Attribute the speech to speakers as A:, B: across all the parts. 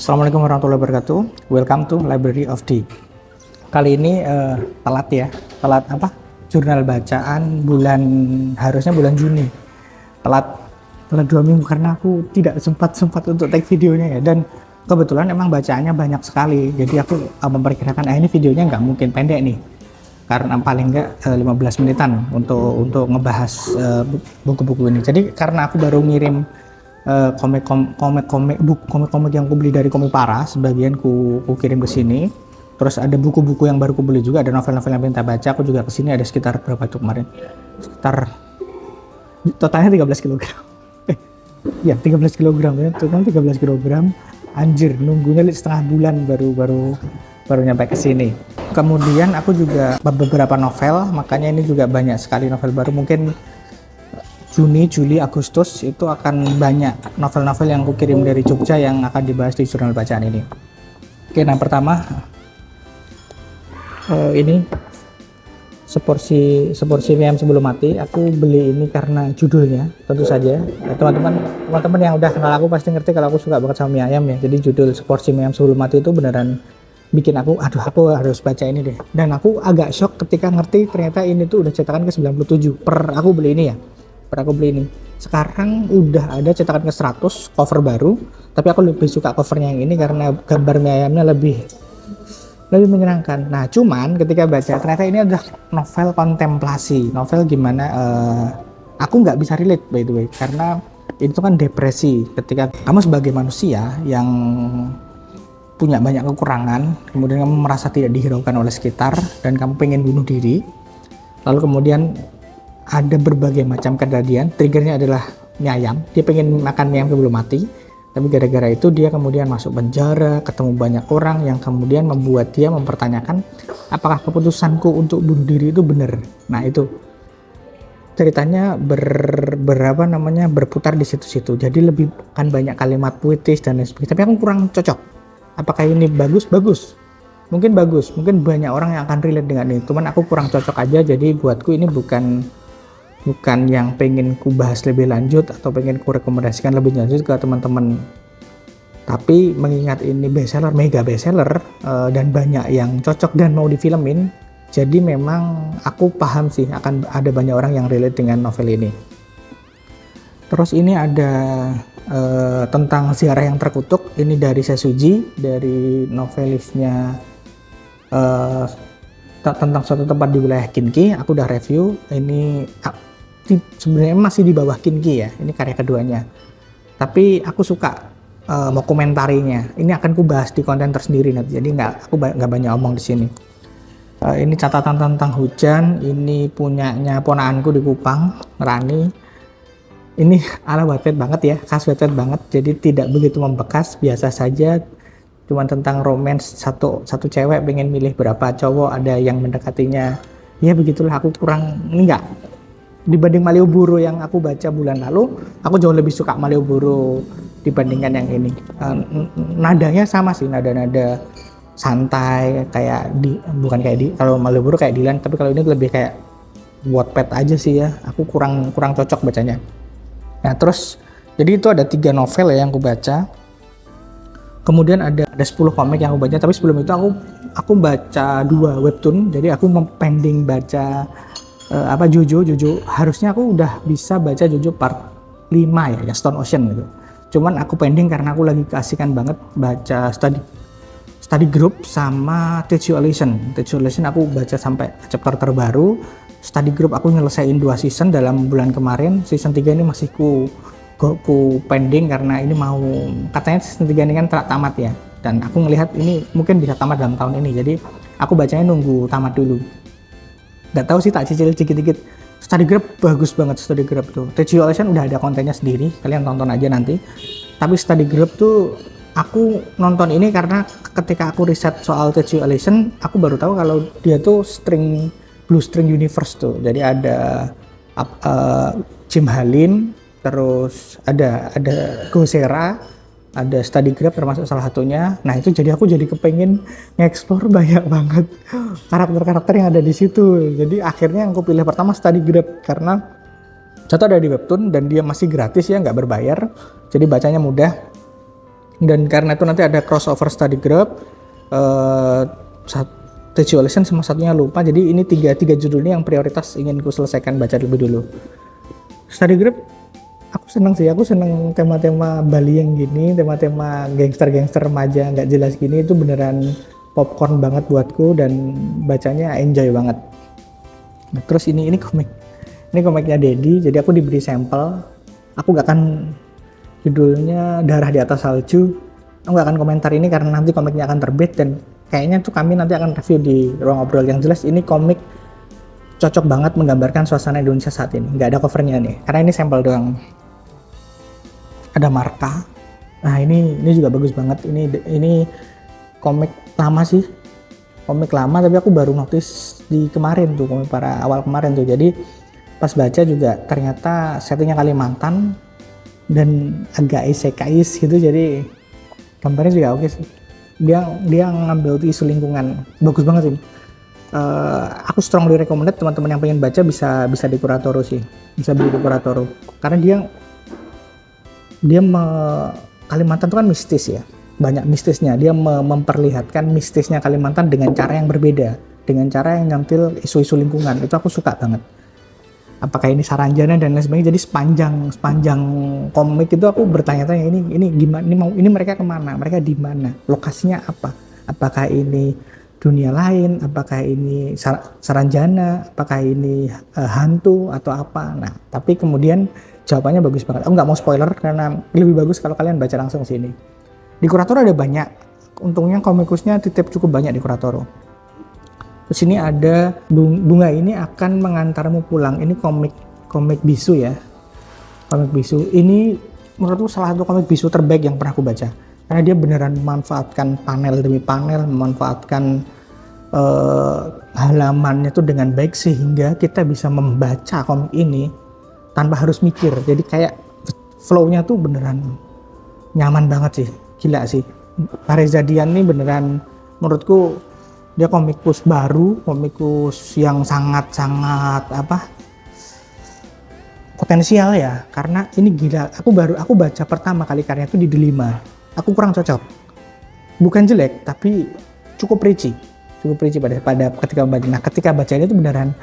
A: Assalamualaikum warahmatullahi wabarakatuh. Welcome to Library of D. Kali ini telat apa? Jurnal bacaan harusnya bulan Juni. Telat 2 minggu karena aku tidak sempat untuk take videonya ya. Dan kebetulan emang bacaannya banyak sekali. Jadi aku memperkirakan ini videonya nggak mungkin pendek nih. Karena paling nggak 15 menitan untuk ngebahas buku-buku ini. Jadi karena aku baru ngirim komik yang aku beli dari Komikpara, sebagian ku kirim ke sini. Terus ada buku-buku yang baru ku beli juga, ada novel-novel yang minta baca. Aku juga ke sini ada sekitar berapa tuh kemarin? Sekitar totalnya 13 kg. Ya 13 kg ya, total 13 kg. Anjir, nunggunya setengah bulan baru nyampe ke sini. Kemudian aku juga beberapa novel, makanya ini juga banyak sekali novel baru. Mungkin Juni, Juli, Agustus itu akan banyak novel-novel yang aku kirim dari Jogja yang akan dibahas di jurnal bacaan ini. Oke, nah pertama ini seporsi mie ayam sebelum mati. Aku beli ini karena judulnya, tentu saja teman-teman yang udah kenal aku pasti ngerti kalau aku suka banget sama mie ayam ya. Jadi judul seporsi mie ayam sebelum mati itu beneran bikin aku harus baca ini deh. Dan aku agak shock ketika ngerti ternyata ini tuh udah cetakan ke 97 aku beli ini. Sekarang udah ada cetakan ke 100 cover baru, tapi aku lebih suka covernya yang ini karena gambar mie ayamnya lebih menyenangkan. Nah, cuman ketika baca ternyata ini adalah novel kontemplasi, novel gimana aku nggak bisa relate by the way, karena itu kan depresi ketika kamu sebagai manusia yang punya banyak kekurangan, kemudian kamu merasa tidak dihiraukan oleh sekitar dan kamu pengen bunuh diri, lalu kemudian ada berbagai macam kejadian. Triggernya adalah mie ayam, dia pengen makan mie ayam sebelum mati, tapi gara-gara itu dia kemudian masuk penjara, ketemu banyak orang yang kemudian membuat dia mempertanyakan apakah keputusanku untuk bunuh diri itu benar. Nah, itu ceritanya berputar di situ-situ, jadi lebih kan banyak kalimat puitis dan lain sebagainya, tapi aku kurang cocok. Apakah ini bagus? Mungkin bagus, mungkin banyak orang yang akan relate dengan ini, cuman aku kurang cocok aja. Jadi buatku ini bukan yang pengen ku bahas lebih lanjut atau pengen ku rekomendasikan lebih lanjut ke teman-teman, tapi mengingat ini mega bestseller dan banyak yang cocok dan mau difilmin, jadi memang aku paham sih akan ada banyak orang yang relate dengan novel ini. Terus ini ada tentang ziarah yang terkutuk, ini dari Sesuji, dari novelisnya tentang suatu tempat di wilayah Kinki. Aku udah review ini, sebenarnya masih di bawah Kinki ya, ini karya keduanya, tapi aku suka mau komentarinya. Ini akan ku bahas di konten tersendiri nanti, jadi aku nggak banyak omong di sini. Ini catatan tentang hujan, ini punyanya ponaanku di Kupang, Rani. Ini ala Wattpad banget ya, khas Wattpad banget, jadi tidak begitu membekas, biasa saja. Cuman tentang romance, satu cewek pengen milih berapa cowok, ada yang mendekatinya, ya begitulah. Aku kurang, enggak, dibanding Malioboro yang aku baca bulan lalu, aku jauh lebih suka Malioboro dibandingkan yang ini. Nadanya sama sih, nada santai, kalau Malioboro kayak Dilan, tapi kalau ini lebih kayak Wattpad aja sih ya. Aku kurang cocok bacanya. Nah, terus jadi itu ada 3 novel ya yang aku baca. Kemudian ada 10 komik yang aku baca, tapi sebelum itu aku baca 2 webtoon. Jadi aku pending baca Jojo. Harusnya aku udah bisa baca Jojo part 5 ya Stone Ocean gitu. Cuman aku pending karena aku lagi keasikan banget baca study group sama Teach You a Lesson. Teach You a Lesson aku baca sampai chapter terbaru. Study group aku nyelesain 2 season dalam bulan kemarin. Season 3 ini masih ku pending karena ini mau, katanya season 3 ini kan tamat ya. Dan aku ngelihat ini mungkin bisa tamat dalam tahun ini. Jadi aku bacanya nunggu tamat dulu. Gak tahu sih, tak cicil dikit-dikit. Study group bagus banget, study group tuh. Teach You a Lesson udah ada kontennya sendiri, kalian tonton aja nanti. Tapi study group tuh aku nonton ini karena ketika aku riset soal Teach You a Lesson, aku baru tahu kalau dia tuh Blue String Universe tuh. Jadi ada Jim Halim, terus ada Gosera, ada study group termasuk salah satunya. Nah itu jadi aku kepengen nge-explore banyak banget karakter-karakter yang ada di situ. Jadi akhirnya aku pilih pertama study group karena satu ada di webtoon dan dia masih gratis ya, nggak berbayar, jadi bacanya mudah. Dan karena itu nanti ada crossover study group, Tokyo Lesson sama satunya lupa. Jadi ini tiga judul ini yang prioritas ingin ku selesaikan baca lebih dulu. Study group aku seneng sih, aku seneng tema-tema Bali yang gini, tema-tema gangster-gangster remaja nggak jelas gini, itu beneran popcorn banget buatku dan bacanya enjoy banget. Nah, terus ini komiknya Dedi, jadi aku diberi sampel, aku gak akan, judulnya Darah di Atas Salju, aku gak akan komentar ini karena nanti komiknya akan terbit dan kayaknya tuh kami nanti akan review di ruang obrol. Yang jelas ini komik cocok banget menggambarkan suasana Indonesia saat ini. Nggak ada covernya nih, karena ini sampel doang. Ada Marka. Nah ini juga bagus banget. Ini komik lama sih, komik lama tapi aku baru notice di kemarin tuh, komik para awal kemarin tuh. Jadi pas baca juga ternyata settingnya Kalimantan dan agak isekais gitu. Jadi gambarnya juga oke sih. Dia ngambil tuh isu lingkungan, bagus banget sih. Aku strongly recommended teman-teman yang pengen baca bisa di Kuratoro sih, bisa beli di Kuratoro karena dia Kalimantan itu kan mistis ya, banyak mistisnya. Dia memperlihatkan mistisnya Kalimantan dengan cara yang berbeda, dengan cara yang nyampil isu-isu lingkungan. Itu aku suka banget. Apakah ini Saranjana dan lain sebagainya. Jadi sepanjang komik itu aku bertanya-tanya, ini gimana, ini mereka kemana, mereka di mana, lokasinya apa, apakah ini dunia lain, apakah ini Saranjana, apakah ini hantu atau apa. Nah tapi kemudian jawabannya bagus banget. Aku nggak mau spoiler karena lebih bagus kalau kalian baca langsung sini. Di Kuratoro ada banyak, untungnya komikusnya titip cukup banyak di Kuratoro. Terus ini ada Bunga Ini Akan Mengantarmu Pulang. Ini komik bisu ya, komik bisu. Ini menurutku salah satu komik bisu terbaik yang pernah aku baca. Karena dia beneran memanfaatkan panel demi panel, memanfaatkan halamannya tuh dengan baik sehingga kita bisa membaca komik ini tanpa harus mikir. Jadi kayak flow-nya tuh beneran nyaman banget sih, gila sih. Reza Dian ini beneran menurutku dia komikus baru, komikus yang sangat potensial ya. Karena ini gila, aku baca pertama kali karya itu di Delima. Aku kurang cocok, bukan jelek tapi cukup preachy pada ketika membaca. Nah ketika bacanya itu beneran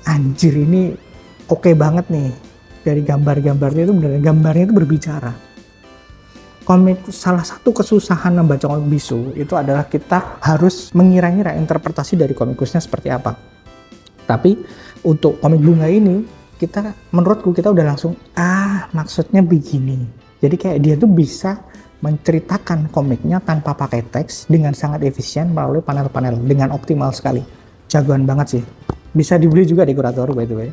A: anjir, ini oke banget nih. Dari gambarnya itu beneran, gambarnya itu berbicara. Komik, salah satu kesusahan membaca komik bisu itu adalah kita harus mengira-ngira interpretasi dari komikusnya seperti apa. Tapi untuk komik Bunga ini menurutku kita udah langsung maksudnya begini. Jadi kayak dia tuh bisa menceritakan komiknya tanpa pakai teks dengan sangat efisien melalui panel-panel dengan optimal sekali. Jagoan banget sih. Bisa dibeli juga di Kuratoro by the way.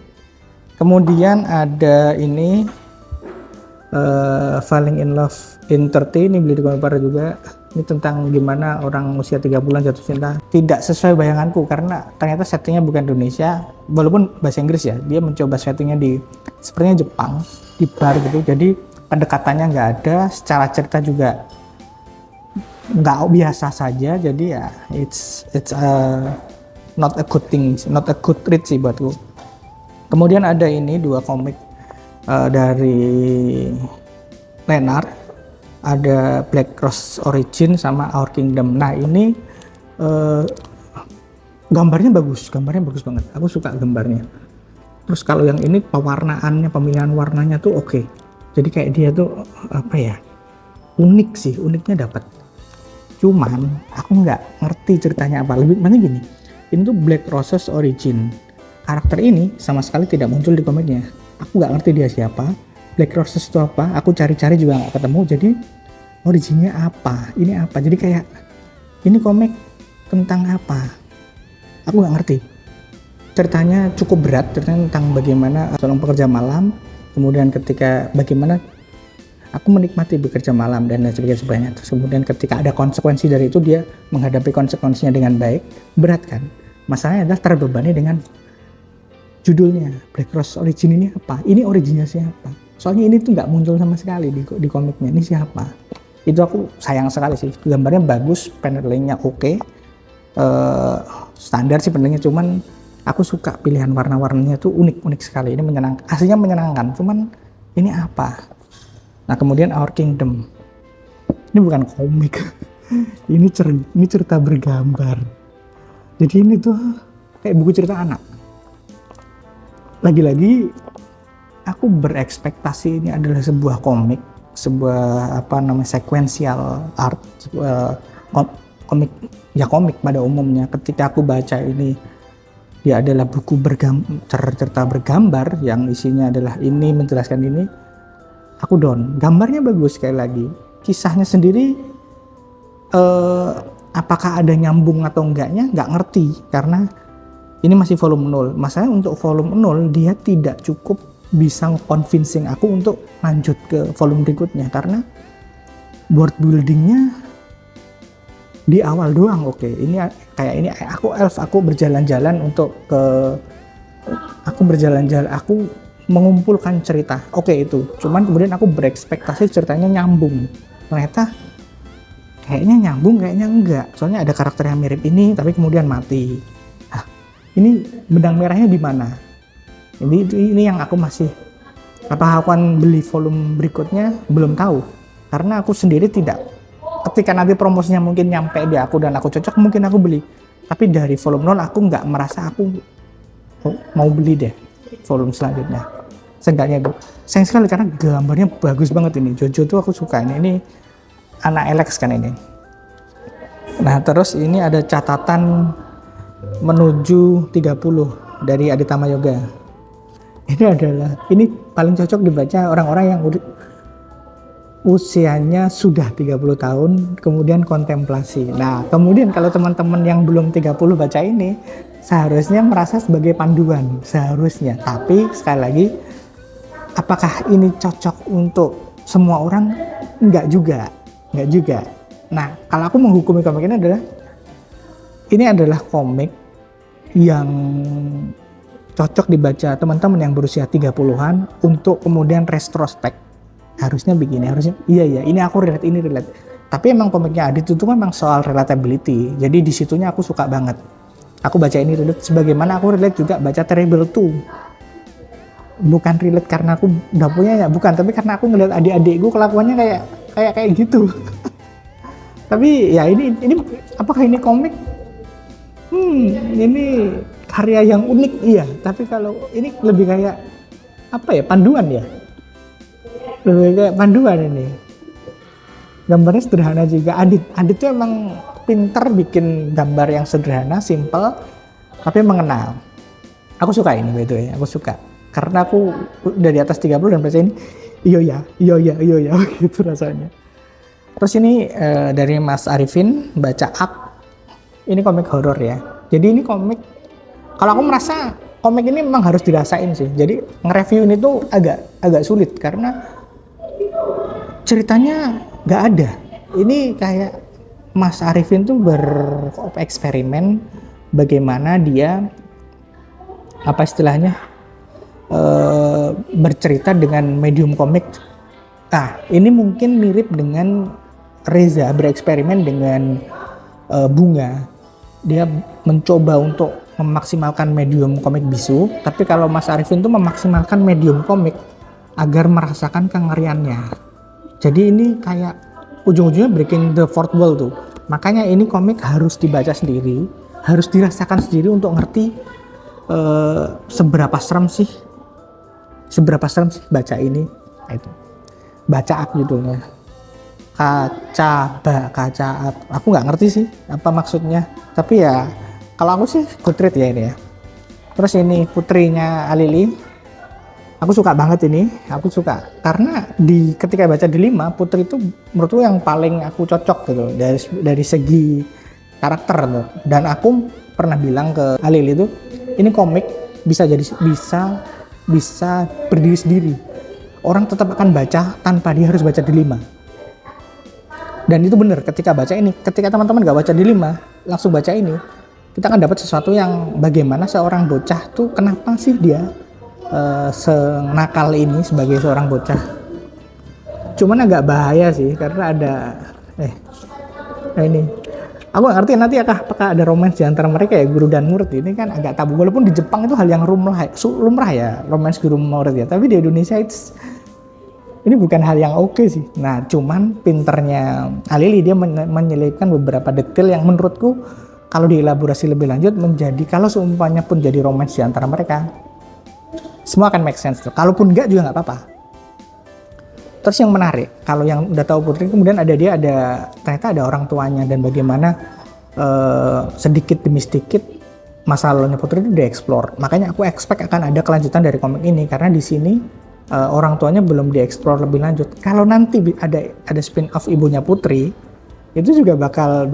A: Kemudian ada ini Falling in Love in 30, ini beli di Komikpara juga. Ini tentang gimana orang usia 3 bulan jatuh cinta. Tidak sesuai bayanganku karena ternyata settingnya bukan Indonesia, walaupun bahasa Inggris ya. Dia mencoba settingnya sepertinya Jepang, di bar gitu. Jadi pendekatannya nggak ada, secara cerita juga nggak biasa saja. Jadi ya it's not a good thing, not a good read sih buatku. Kemudian ada ini 2 komik dari Leonard, ada Black Cross Origin sama Our Kingdom. Nah ini gambarnya bagus banget. Aku suka gambarnya. Terus kalau yang ini pewarnaannya, pemilihan warnanya tuh oke. Jadi kayak dia tuh unik sih, uniknya dapat. Cuman aku nggak ngerti ceritanya apa. Lebih mana gini, ini tuh Black Roses Origin. Karakter ini sama sekali tidak muncul di komiknya. Aku nggak ngerti dia siapa. Black Roses itu apa? Aku cari-cari juga nggak ketemu. Jadi originnya apa? Ini apa? Jadi kayak ini komik tentang apa? Aku nggak ngerti. Ceritanya cukup berat. Ceritanya tentang bagaimana seorang pekerja malam. Kemudian ketika bagaimana aku menikmati bekerja malam dan lain sebagainya. Terus kemudian ketika ada konsekuensi dari itu, dia menghadapi konsekuensinya dengan baik. Berat kan? Masalahnya adalah terbebani dengan judulnya. Black Cross Origin ini apa? Ini originnya siapa? Soalnya ini tuh nggak muncul sama sekali di komiknya. Ini siapa? Itu aku sayang sekali sih. Gambarnya bagus, panelingnya oke. Standar sih panelingnya, cuman aku suka pilihan warna-warnanya tuh unik sekali. Ini menyenangkan, aslinya menyenangkan. Cuman ini apa? Nah kemudian Our Kingdom. Ini bukan komik. Ini cerita bergambar. Jadi ini tuh kayak buku cerita anak. Lagi-lagi aku berekspektasi ini adalah sebuah komik, sebuah sequential art, sebuah komik, ya komik pada umumnya. Ketika aku baca ini, dia adalah buku cerita bergambar yang isinya adalah ini, menjelaskan ini, aku down. Gambarnya bagus sekali lagi. Kisahnya sendiri, apakah ada nyambung atau enggaknya, nggak ngerti. Karena ini masih volume 0. Masalahnya untuk volume 0, dia tidak cukup bisa convincing aku untuk lanjut ke volume berikutnya. Karena world buildingnya di awal doang. Oke, ini kayak ini aku berjalan-jalan aku mengumpulkan cerita. Oke, itu. Cuman kemudian aku berekspektasi ceritanya nyambung. Ternyata kayaknya nyambung, kayaknya enggak. Soalnya ada karakter yang mirip ini tapi kemudian mati. Nah, ini benang merahnya di mana? Ini yang aku masih, apa aku akan beli volume berikutnya belum tahu. Karena aku sendiri tidak, ketika nanti promosinya mungkin nyampe di aku dan aku cocok, mungkin aku beli. Tapi dari volume 0 aku nggak merasa aku mau beli deh volume selanjutnya. Seenggaknya itu sayang sekali karena gambarnya bagus banget ini. Jojo tuh aku suka ini anak Alex kan ini. Nah terus ini ada catatan menuju 30 dari Aditama Yoga. Ini paling cocok dibaca orang-orang yang usianya sudah 30 tahun kemudian kontemplasi. Nah kemudian kalau teman-teman yang belum 30 baca ini seharusnya merasa sebagai panduan, seharusnya. Tapi sekali lagi, apakah ini cocok untuk semua orang? Enggak juga. Nah kalau aku menghukumi komik ini adalah komik yang cocok dibaca teman-teman yang berusia 30-an untuk kemudian retrospek. Harusnya begini, iya ini aku relate. Tapi emang komiknya Adit itu memang soal relatability. Jadi di situnya aku suka banget. Aku baca ini relate sebagaimana aku relate juga baca Terrible 2. Bukan relate karena aku udah punya ya, bukan, tapi karena aku ngeliat adik-adikku kelakuannya kayak gitu. Tapi ya ini apakah ini komik? Ini karya yang unik, iya. Tapi kalau ini lebih kayak panduan ya. Lebih kayak panduan ini. Gambarnya sederhana juga. Adit tuh emang pinter bikin gambar yang sederhana, simple, tapi mengenal. Aku suka ini, by the way. Aku suka. Karena aku udah di atas 30 dan baca ini, iya ya, gitu rasanya. Terus ini dari Mas Arifin, baca Up. Ini komik horor ya. Jadi ini komik, kalau aku merasa komik ini memang harus dirasain sih. Jadi nge-review ini tuh agak sulit karena ceritanya nggak ada. Ini kayak Mas Arifin tuh bereksperimen bagaimana dia bercerita dengan medium komik. Nah, ini mungkin mirip dengan Reza bereksperimen dengan bunga. Dia mencoba untuk memaksimalkan medium komik bisu, tapi kalau Mas Arifin tuh memaksimalkan medium komik agar merasakan kengeriannya. Jadi ini kayak ujung-ujungnya breaking the fourth wall tuh. Makanya ini komik harus dibaca sendiri, harus dirasakan sendiri untuk ngerti seberapa serem sih baca ini. Nah, itu. Baca Up judulnya. Kaca Up. Aku nggak ngerti sih apa maksudnya. Tapi ya kalau aku sih good read ya ini ya. Terus ini putrinya Alili. Aku suka banget ini, karena ketika baca di 5, Putri itu menurutku yang paling aku cocok gitu dari segi karakter tuh. Dan aku pernah bilang ke Alil itu, ini komik bisa berdiri sendiri. Orang tetap akan baca tanpa dia harus baca di 5. Dan itu benar, ketika teman-teman gak baca di 5, langsung baca ini, kita akan dapat sesuatu yang bagaimana seorang bocah tuh kenapa sih dia senakal ini sebagai seorang bocah. Cuman agak bahaya sih karena ada ini aku gak ngerti nanti apakah ada romance di antara mereka ya, guru dan murid. Ini kan agak tabu, walaupun di Jepang itu hal yang lumrah ya, romance guru murid ya, tapi di Indonesia Ini bukan hal yang oke sih. Nah, cuman pinternya Alili dia menyelipkan beberapa detail yang menurutku kalau dielaborasi lebih lanjut menjadi kalau seumpamanya pun jadi romance di antara mereka, semua akan make sense tuh. Kalaupun enggak juga nggak apa-apa. Terus yang menarik, kalau yang udah tahu Putri, kemudian ternyata ada orang tuanya dan bagaimana sedikit demi sedikit masa lalunya Putri itu dieksplor. Makanya aku expect akan ada kelanjutan dari komik ini karena di sini orang tuanya belum dieksplor lebih lanjut. Kalau nanti ada spin off ibunya Putri, itu juga bakal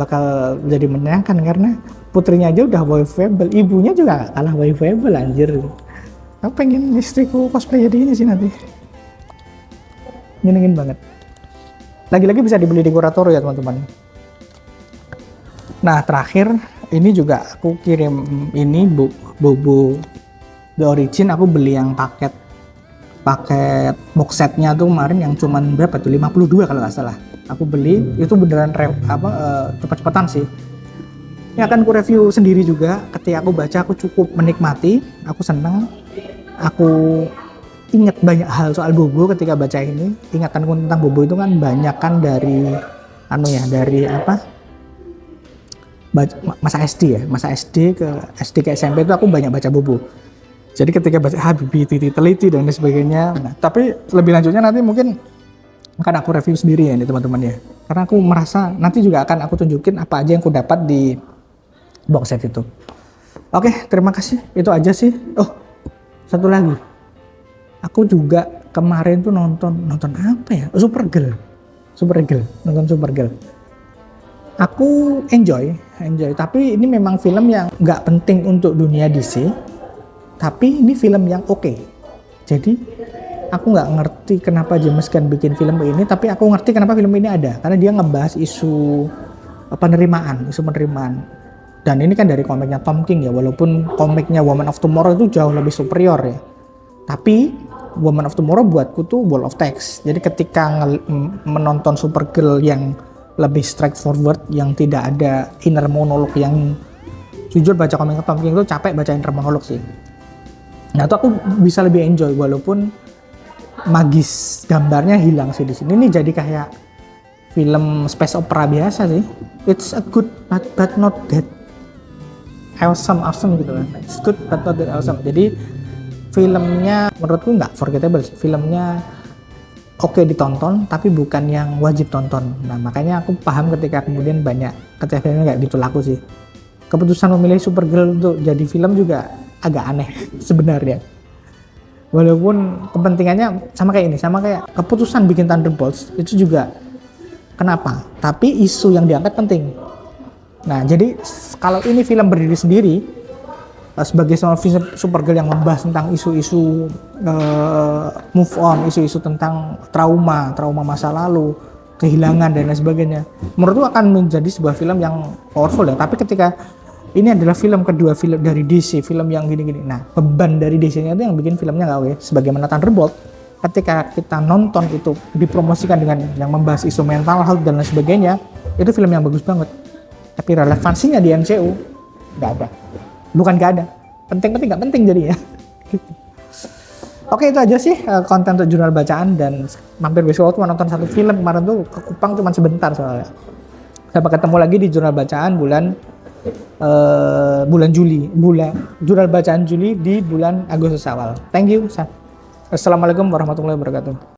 A: jadi menyenangkan karena putrinya aja udah waifuable, ibunya juga gak kalah waifuable anjir. Aku pengen istriku cosplay jadi ini sih nanti. Nyenengin banget. Lagi-lagi bisa dibeli di Kuratoro ya teman-teman. Nah terakhir ini juga aku kirim ini Bobo The Origin, aku beli yang paket box setnya tuh kemarin yang cuman berapa tuh 52 kalau nggak salah. Aku beli itu beneran cepet-cepetan sih. Ini akan ku review sendiri juga. Ketika aku baca aku cukup menikmati, aku senang, aku ingat banyak hal soal Bobo ketika baca ini. Ingatanku tentang Bobo itu kan banyak kan dari masa SD ya, masa SD ke SMP itu aku banyak baca Bobo. Jadi ketika baca Habibie, Titi Teliti dan sebagainya. Nah, tapi lebih lanjutnya nanti mungkin akan aku review sendiri ya ini teman-teman ya. Karena aku merasa nanti juga akan aku tunjukin apa aja yang aku dapat di box set itu. Oke, terima kasih. Itu aja sih. Oh, satu lagi. Aku juga kemarin tuh nonton apa ya? Supergirl. Nonton Supergirl. Aku enjoy. Tapi ini memang film yang nggak penting untuk dunia DC. Tapi ini film yang oke. Jadi aku nggak ngerti kenapa James Gunn bikin film ini, tapi aku ngerti kenapa film ini ada. Karena dia ngebahas isu penerimaan. Dan ini kan dari komiknya Tom King ya, walaupun komiknya Woman of Tomorrow itu jauh lebih superior ya. Tapi Woman of Tomorrow buatku tuh wall of text. Jadi ketika menonton Supergirl yang lebih straightforward, yang tidak ada inner monolog, yang jujur baca komik Tom King itu capek baca inner monolog sih. Nah itu aku bisa lebih enjoy walaupun magis gambarnya hilang sih di sini. Ini jadi kayak film space opera biasa sih. It's a good but not that awesome gitu kan. It's good but not that awesome. Jadi filmnya menurutku nggak forgettable sih. Filmnya oke ditonton tapi bukan yang wajib tonton. Nah makanya aku paham ketika kemudian ketika filmnya nggak gitu laku sih. Keputusan memilih Supergirl untuk jadi film juga agak aneh sebenarnya. Walaupun kepentingannya sama kayak keputusan bikin Thunderbolts itu juga kenapa? Tapi isu yang diangkat penting. Nah, jadi kalau ini film berdiri sendiri sebagai seorang Supergirl yang membahas tentang isu-isu move on, isu-isu tentang trauma masa lalu, kehilangan dan lain sebagainya. Menurutku akan menjadi sebuah film yang powerful ya. Tapi ketika ini adalah film kedua film dari DC, film yang gini-gini. Nah, beban dari DC-nya itu yang bikin filmnya nggak oke. Sebagaimana Thunderbolt, ketika kita nonton itu dipromosikan dengan yang membahas isu mental health dan lain sebagainya, itu film yang bagus banget. Tapi relevansinya di MCU nggak ada. Bukan nggak ada, penting-penting nggak penting jadinya. Oke, itu aja sih konten untuk jurnal bacaan, dan mampir besok waktu nonton satu film kemarin tuh ke Kupang cuma sebentar soalnya. Sampai ketemu lagi di jurnal bacaan bulan Juli, jurnal bacaan Juli di bulan Agustus awal. Thank you. Assalamualaikum warahmatullahi wabarakatuh.